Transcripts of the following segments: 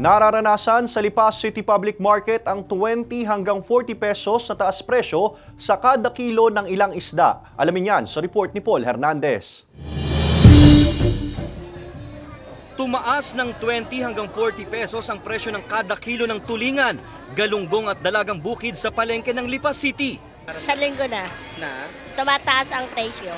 Nararanasan sa Lipa City Public Market ang 20 hanggang 40 pesos na taas presyo sa kada kilo ng ilang isda. Alamin yan sa report ni Paul Hernandez. Tumaas ng 20 hanggang 40 pesos ang presyo ng kada kilo ng tulingan, galunggong at dalagang bukid sa palengke ng Lipa City. Sa linggo na, tumataas ang presyo.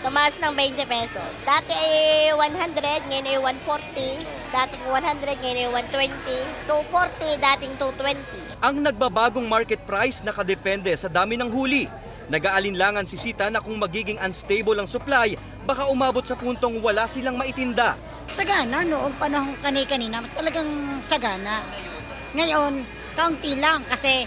Tumaas ng 20 pesos. Dati ay 100, ngayon ay 140. Dating 100, ngayon ay 120. 240, dating 220. Ang nagbabagong market price nakadepende sa dami ng huli. Nag-aalinlangan si Sita na kung magiging unstable ang supply, baka umabot sa puntong wala silang maitinda. Sagana, noong panahon kanina talagang sagana. Ngayon, kaunti lang kasi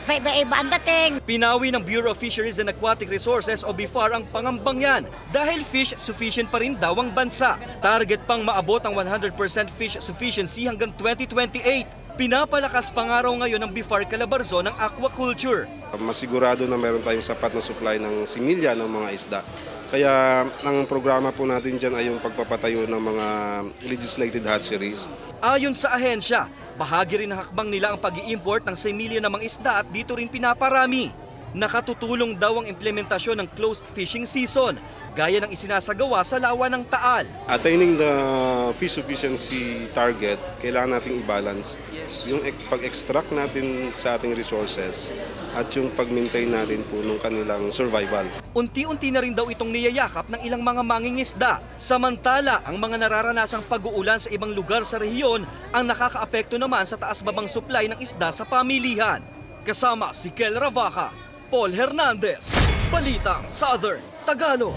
iba-iba ang dating. Pinawi ng Bureau of Fisheries and Aquatic Resources o BIFAR ang pangambang yan dahil fish sufficient pa rin daw ang bansa. Target pang maabot ang 100% fish sufficiency hanggang 2028. Pinapalakas pangaraw ngayon ng BIFAR Calabarzon ng aquaculture. Masigurado na meron tayong sapat na supply ng similya ng mga isda. Kaya ang programa po natin dyan ay yung pagpapatayo ng mga legislated hatcheries. Ayon sa ahensya, bahagi rin ng hakbang nila ang pag-i-import ng similya ng mga isda at dito rin pinaparami. Nakatutulong daw ang implementasyon ng closed fishing season, gaya ng isinasagawa sa lawa ng Taal. Attaining the fish sufficiency target, kailangan nating i-balance yung pag-extract natin sa ating resources at yung pag-maintain natin po ng kanilang survival. Unti-unti na rin daw itong niyayakap ng ilang mga mangingisda. Samantala, ang mga nararanasang pag-uulan sa ibang lugar sa rehiyon ang nakakaapekto naman sa taas-babang supply ng isda sa pamilihan. Kasama si Kel Ravaca, Paul Hernandez, Balitang Southern Tagalog.